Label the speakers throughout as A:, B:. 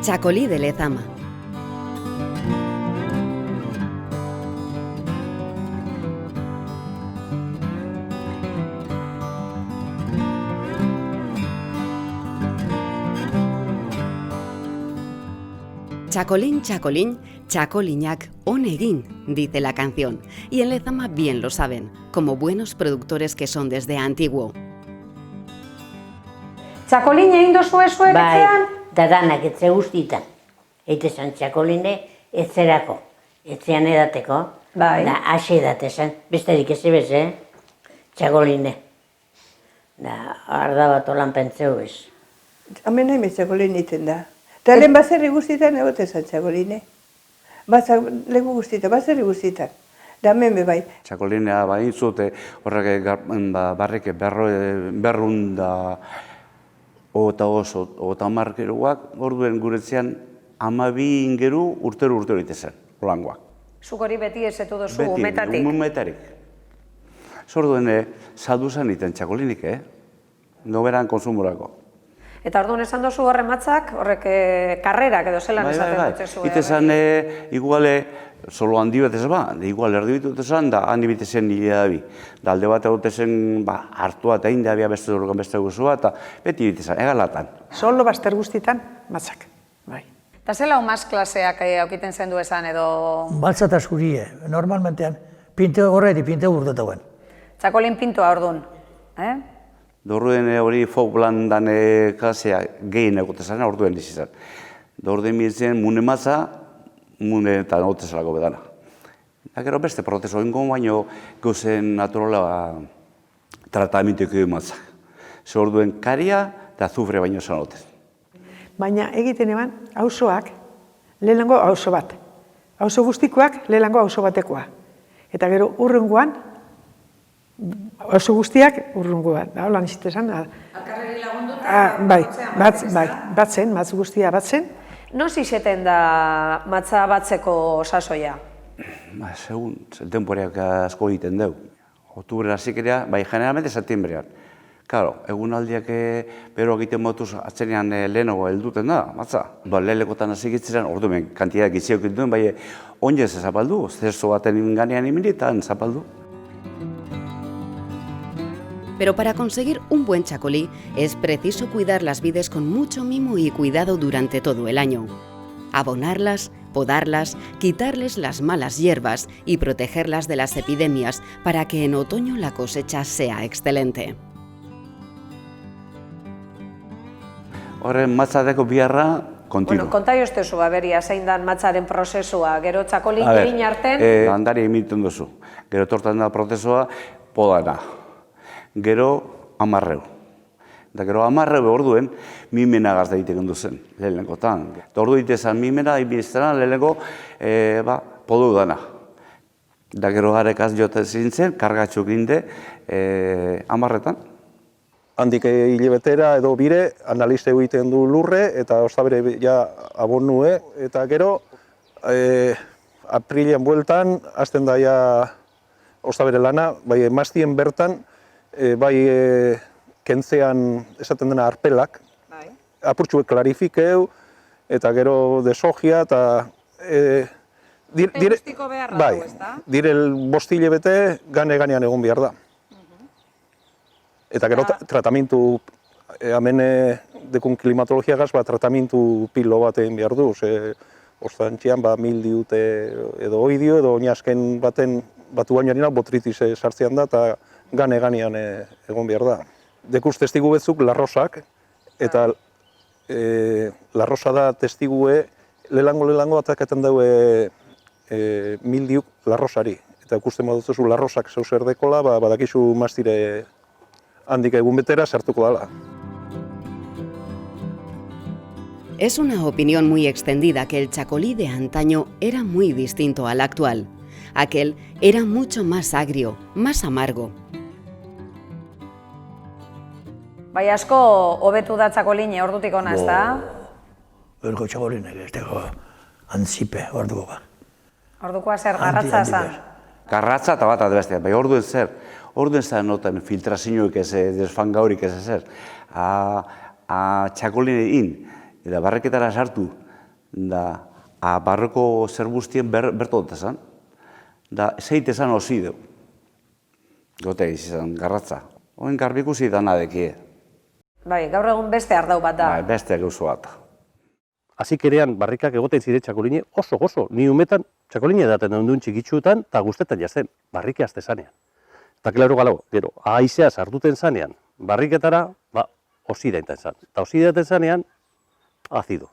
A: Txakoli de Lezama. Chacolín, chacolín, chacoliñac, onegin, dice la canción, y en Lezama bien lo saben, como buenos productores que son desde antiguo.
B: Txakolin egin dozue zuek etxean?
C: Da danak etxe guztietan. Eite zan txakoline etzerako, etxean edateko, da ase edate zan, besterik ez ebez, txakoline. Da, arda bat olan pentseu ez.
D: Hemen nahi txakolin iten da. Eta lehen bazerri guztietan egote zan txakoline. Leku guztietan, bazerri guztietan. Da hemen bebai.
E: Txakolinea bain zute horrek barrik berrun da eta markeruak, orduen guretzean 12 ingeru urtero itezen, holangoak.
B: Zuk hori beti ezetu dozu umetatik?
E: Beti, umetatik. Zorduen, saduzan iten txakolinik, noberan konsumorako.
B: Eta orduan esan dozu horre matzak, horrek karrerak edo zelan esaten dutze zuen?
E: Itezan, iguale, solo handi bat ez ba, igual erdi bitut esan, da handi bitezen nire dabi. Da alde bat egotezen hartua eta indi abia beste durugan beste guzua, eta beti bitezen, egalatan.
F: Solo baster guztietan, matzak, bai.
B: Eta zela umaz klaseak aukiten zendu esan edo?
G: Baltza eta zurie, normalmentean, pinte horreti, pinte urtetauen.
B: Txakolin pintua orduan,
E: Dorduen hori Falklandan klasea gehien egotezan, orduen izizan. Dorduen miretzen mune matza, mune eta notezalako bedana. Eta gero beste proteso ingon, baino gauzen naturala tratamentuko egin matza. Ze orduen karia eta azufre baino zanotez.
F: Baina egiten eban, auzoak, lehenengo auzo bat. Auzo guztikoak, lehenengo auzo batekoa. Eta gero urrungoan, auzo guztiak urrungoan. Da, holan izitesan.
B: Alkarreri lagunduta?
F: Bai, batzen, matz guztia batzen.
B: Noz izeten da matza batzeko sasoia?
E: Segun, temporeak asko egiten dugu. Oktubre hasikerea, bai, generalmente septiembrean. Karo, egunaldiak bero egiten motuz atzenean lehenago helduten da, matza. Lehelekotan hasi gitzeran, orduan, kantidak gitziok dituen, bai, onjez zapaldu, zerzo baten ganean imilitan zapaldu.
A: Pero para conseguir un buen chacolí es preciso cuidar las vides con mucho mimo y cuidado durante todo el año. Abonarlas, podarlas, quitarles las malas hierbas y protegerlas de las epidemias para que en otoño la cosecha sea excelente.
E: Horren matzadeko biharra kontinuo.
B: Bueno, konta joztezu, aberia, zein dan matzaren prozesua, gero txakolin egin arten?
E: Landari emiten duzu. Gero tortan da prozesua podana. Gero amarreu. Da gero amarreu orduen mimena gazda egiten duzen, lehenengotan. Eta ordu ditezan mimena, ibizteran lehenengo podu dana. Da gero garekaz jote zintzen, kargatxuk ginde amarretan.
H: Handik hilabetera edo bire, analiste egiten du lurre, eta ostabere ja abonue, eta gero aprilean bueltan, hasten da ja ostabere lana, bai emaztien bertan, bai kentzean esaten dena arpelak, apurtxuek klarifikeu, eta gero de soja, eta dire bostile bete gane-ganean egon behar da. Eta gero tratamentu, hemen dekun klimatologiagaz, tratamentu pilo bat egin behar du, ostantzian mildiute edo oidio, edo oinazken baten batu bainarina botritis sartzean da, eta gane-ganean egon behar da. Dekuz testigu betzuk larrosak, eta larrosa da testigue lehengo atakaten daue mildiuk larrosari. Eta ikusten baduzu larrosak zeuzer dekola, badakizu maztire handik egun betera sartuko dala.
A: Es una opinión muy extendida que el chacolí de antaño era muy distinto al actual. Aquel era mucho más agrio, más amargo.
B: Bai asko hobetu da txakoline ordutik ona, ez da?
G: Berko txakolinek ez dago antzipe orduko ba.
B: Ordukoa zer, garratza zan?
E: Garratza eta bat adbestea, bai orduen zer. Orduen zer noten filtrazioik ez, desfangaurik ez ezer. Txakoline in, eta barreketara sartu, Da, barroko zer guztien berto dut esan, da, zeit esan osi deu. Gote izan, garratza. Oin garbikusi dana dekie.
B: Bai, gaur egun beste ardau bat da.
E: Bai, beste gauzo bat.
H: Azikerean barrikak egoten zire txakoline oso gozo. Ni umetan txakoline daten ondun txikitsuetan eta guztetan jazten, barrike azte zanean. Eta klaro galau, gero, aizea sartuten zanean, barriketara, osida enten zan. Eta osida enten zanean, azido.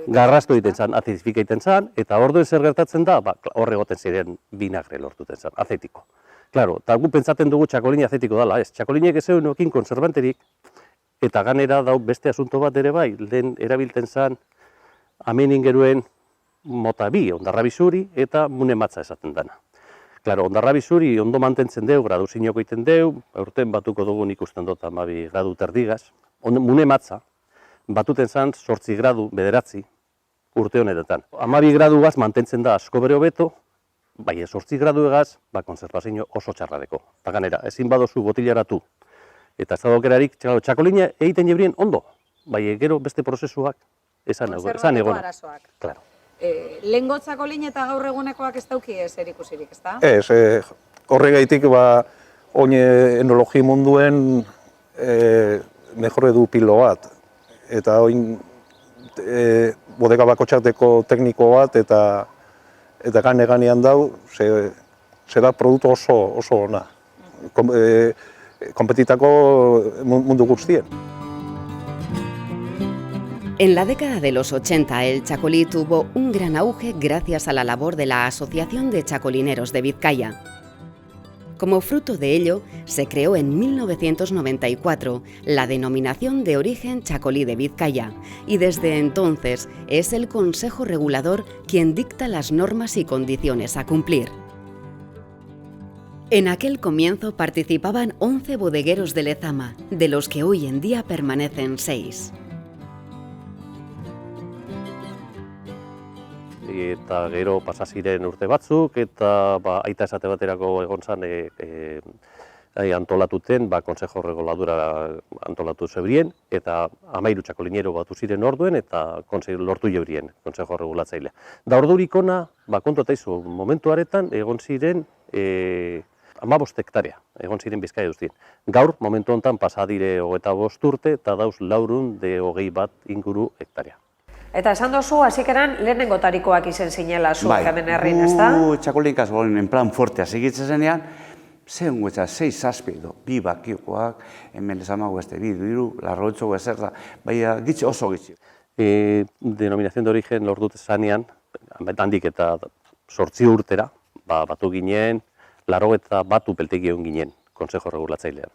H: Garrastu egiten zan, azidifika egiten zan, eta orduen zer gertatzen da, horre egoten ziren vinagre lortuten zan, azetiko. Klaro, eta gu pentsaten dugu txakoline azetiko dela, ez. Txakolinek ez egun okin konservanterik, eta ganera dau beste asunto bat ere bai, lehen erabilten zan, amenin geruen mota bi, ondarrabi zuri eta mune matza esaten dana. Klaro, ondarrabi zuri ondo mantentzen deu, gradu zinoko egiten deu, urten batuko dugun ikusten dut 12 gradu terdigaz. Mune matza, batuten zan 8 gradu bederatzi urte honetan. 12 graduaz mantentzen da asko bere hobeto, bai 8 gradu egaz, konservazio oso txarradeko. Eta ganera, ezin badozu botilaratu eta ez da dokerarik, txakolina egiten jebrien ondo, bai gero beste prozesuak esan egon. Claro.
B: Lehengo txakolina eta gaur egunekoak ez dauki zer ikusirik, ez da?
H: Ez, horregaitik oin enologi munduen mejore du pilo bat. Eta oin bodega bakotxateko tekniko bat eta gane-ganean dau, ze da produktu oso ona. Kompetitako mundu guztien.
A: En la década de los 80, el chacolí tuvo un gran auge gracias a la labor de la Asociación de Chacolineros de Vizcaya. Como fruto de ello, se creó en 1994 la denominación de origen Chacolí de Vizcaya y desde entonces es el Consejo Regulador quien dicta las normas y condiciones a cumplir. En aquel comienzo participaban 11 bodegueros de Lezama, de los que hoy en día permanecen 6.
H: Eta gero pasa ziren urte batzuk, eta aita esate baterako egon zan antolatuten, Consejo Reguladora antolatu zebrien, eta 13 txakolinero batu ziren orduen, eta lortu jebrien, Consejo Regulatzailea. Da ordurik ona, kontu eta izu, momentu aretan egon ziren 15 hektarea, egon ziren Bizkaia duztien. Gaur, momentu honetan, pasadire 25 urte, eta dauz 421 inguru hektarea.
B: Eta esan dozu, hasikeran lehenengo tarikoak izen zinela zu hemen herrin, ez da?
E: Bai, txakolinkaz en plan fuertea segitzen zenean, zehun guetza, 6-6 edo, 2 bakiokoak, hemen lezamago beste, 2 diru, larroitxo ezer da, baina gitxe oso gitxe.
H: Denominación de origen lordut zanean, handik eta 8 urtera, batu ginen, 81 upeltegi egon ginen, Consejo Regulatzailean.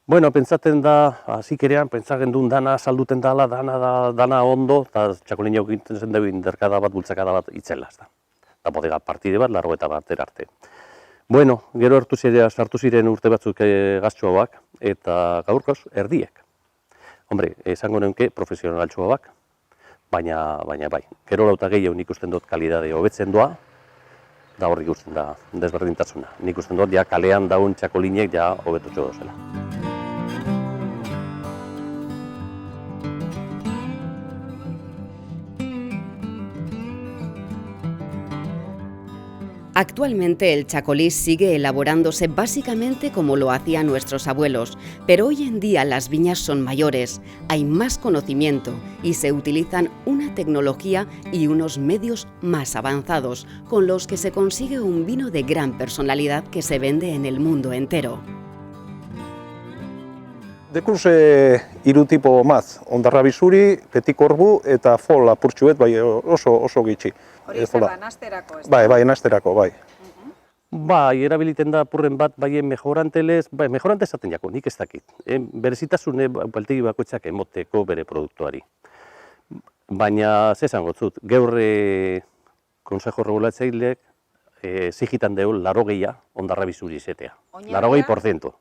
H: Bueno, pentsaten da, hasikerean, pentsatzen duen dana salduten dala, dana ondo, eta txakolina egiten zen dugu inderkada bat, bultzakada bat itzela. Eta bodega partide bat, 81 arte. Bueno, gero sartu ziren urte batzuk gaztxo hauak, eta gaurkoz, erdiek. Hombre, esango neunke profesionaltxo hauak, baina bai. Gero lauta gehiago nik usten dut kalidade hobetzen doa, da horrik usten da desberdintasuna. Nik usten dut, ja kalean daun txakolinek ja hobetutxo dozela.
A: Actualmente el chacolí sigue elaborándose básicamente como lo hacían nuestros abuelos, pero hoy en día las viñas son mayores, hay más conocimiento y se utilizan una tecnología y unos medios más avanzados, con los que se consigue un vino de gran personalidad que se vende en el mundo entero.
H: Dekuz hiru tipo maz, ondarrabi zuri, petit corbu eta fol apurtxuet, bai oso gitxi.
B: Hori zer da, nasterako ez?
H: Bai, nasterako, bai. Bai, erabiliten da apurren bat, bai, mejorantelez, bai, mejorante esaten jako, nik ez dakit. Berezitasune baltegi bakoitzak emoteko bere produktuari. Baina, zezan gotzut, gaur Consejo Regulatzailek zigitan deu 80 ondarrabi zuri izetea. 80%.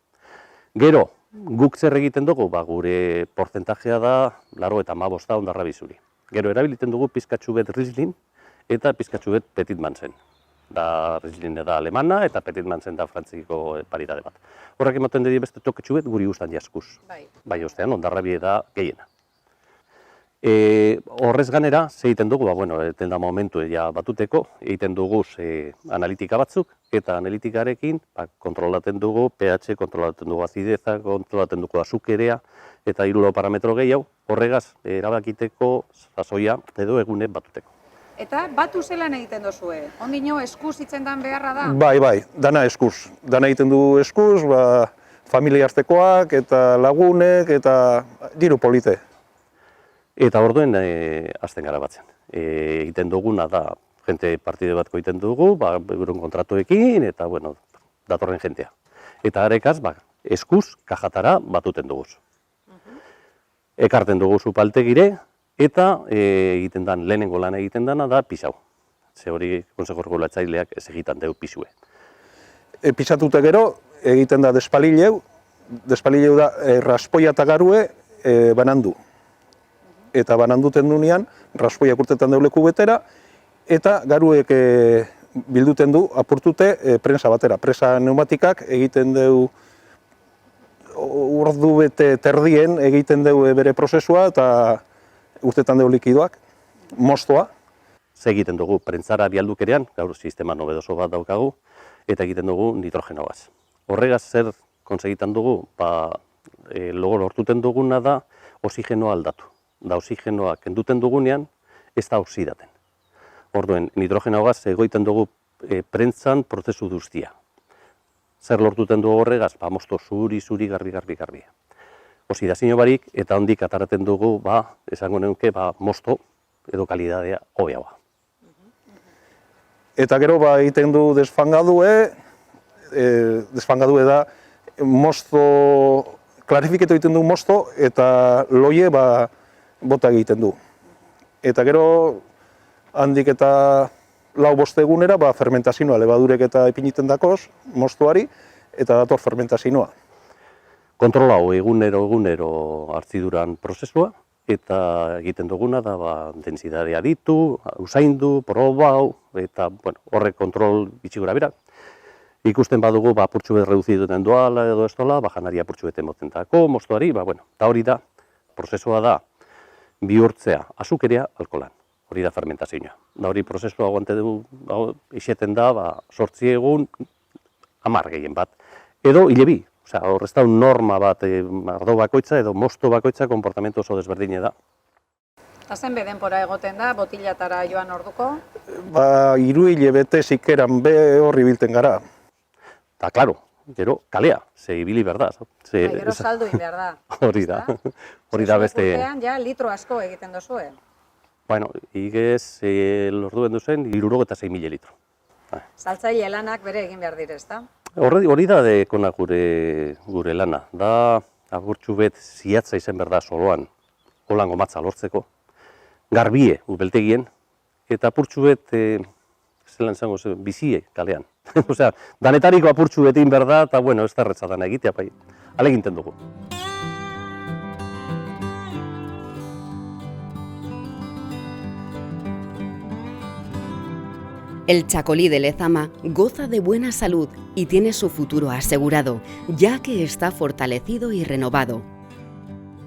H: Gero, guk zer egiten dugu, gure porcentajea da 85 ondarrabi zuri. Gero, erabiliten dugu pizkatxu bet Riesling eta pizkatxu bet Petit Mansen. Da Riesling da alemana eta Petit Mansen da frantziko paridade bat. Horrek emoten dira beste toketxu bet guri guztan jaskuz. Bai, ostean, ondarrabi da gehiena.
I: Horrez ganera, ze egiten dugu, eten da momentu batuteko, egiten dugu analitika batzuk, eta analitikarekin kontrolaten dugu pH, kontrolaten dugu azideza, kontrolaten dugu azukerea, eta 3 parametro gehiago, horregaz erabakiteko sasoia edo egune batuteko.
J: Eta batu zelan egiten dozue? Ondino eskuz itzen dan beharra da?
H: Bai, dana eskuz. Dana egiten du eskuz, familia artekoak eta lagunek eta diru polite.
I: Eta orduen hasten gara batzen. Egiten duguna da, jente partide batko egiten dugu, euren kontratuekin, eta datorren jentea. Eta arekaz, eskuz, kajatara batuten duguz. Ekarten dugu supaltegire, eta egiten dan, lehenengo lan egiten dana da pisau. Ze hori Konsejo Regulatzaileak ez egiten dugu pisue.
H: Pisatute gero, egiten da despalileu da raspoia eta garue banandu. Eta bananduten dunean, raspoiak urtetan deuleku betera, eta garuek bilduten du apurtute prensa batera. Presa pneumatikak egiten du ordu bete terdien egiten du bere prozesua eta urtetan du likidoak, mostoa.
I: Ze egiten dugu prentsara bialdukerean, gaur sistema nobedoso bat daukagu, eta egiten dugu nitrogenogaz. Horregaz zer konsegitan dugu, lortuten duguna da oxigenoa aldatu. Da oxigenoa kenduten dugunean, ez da oxidaten. Orduen, nitrogenogaz egoiten dugu prentsan prozesu guztia. Zer lortuten dugu horregaz? Mosto zuri, garbi. Oxidazio barik, eta hondik ataraten dugu, esango neuke, mosto edo kalidadea hobeagoa.
H: Eta gero egiten du desfangadue da mosto, klarifiketo egiten du mosto, eta loie bota egiten du. Eta gero, handik eta 4-5 egunera, fermentazioa, lebadurek eta ipiniten dakoz, mostoari, eta dator fermentazioa.
I: Kontrolau egunero hartziduran prozesua, eta egiten duguna da densidadea ditu, usaindu, probau, eta horrek kontrol bitxigura bera. Ikusten badugu apurtxu bet reduziduten duala edo ez dola, janari apurtxu beten motentako, mostoari, eta hori da, prozesua da, bihurtzea azukerea alkoholan. Hori da fermentazioa. Da hori prozesua aguante du, iseten da, 8 egun, 10 gehien bat. Edo hilebi, horrez da norma bat, ardo bakoitza edo mosto bakoitza konportamentu oso desberdine da.
J: Eta zenbe denpora egoten da, botilatara joan orduko?
H: 3 hilabete zikeran horri bilten gara.
I: Eta, klaro, gero kalea, ze ibili behar da.
J: Gero saldu in behar da.
I: Hori da. Hori da beste...
J: Urtean, ja, litro asko egiten dozue.
I: Igez lorduen duzen, 66.000 litro.
J: Saltzaile lanak bere egin behar dire, ezta?
I: Hori da dekona gure lana. Da, agurtxu bet ziatza izen behar da soloan, holango matza lortzeko. Garbie, ubeltegien, eta apurtxu bet, zelan zango, bizie kalean. Danetariko apurtxu betin behar da, eta ez da erretza dana egitea, aleginten dugu.
A: El chacolí de Lezama goza de buena salud y tiene su futuro asegurado, ya que está fortalecido y renovado.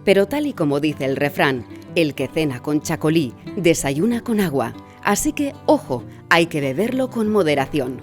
A: Pero tal y como dice el refrán, el que cena con chacolí, desayuna con agua. Así que, ojo, hay que beberlo con moderación.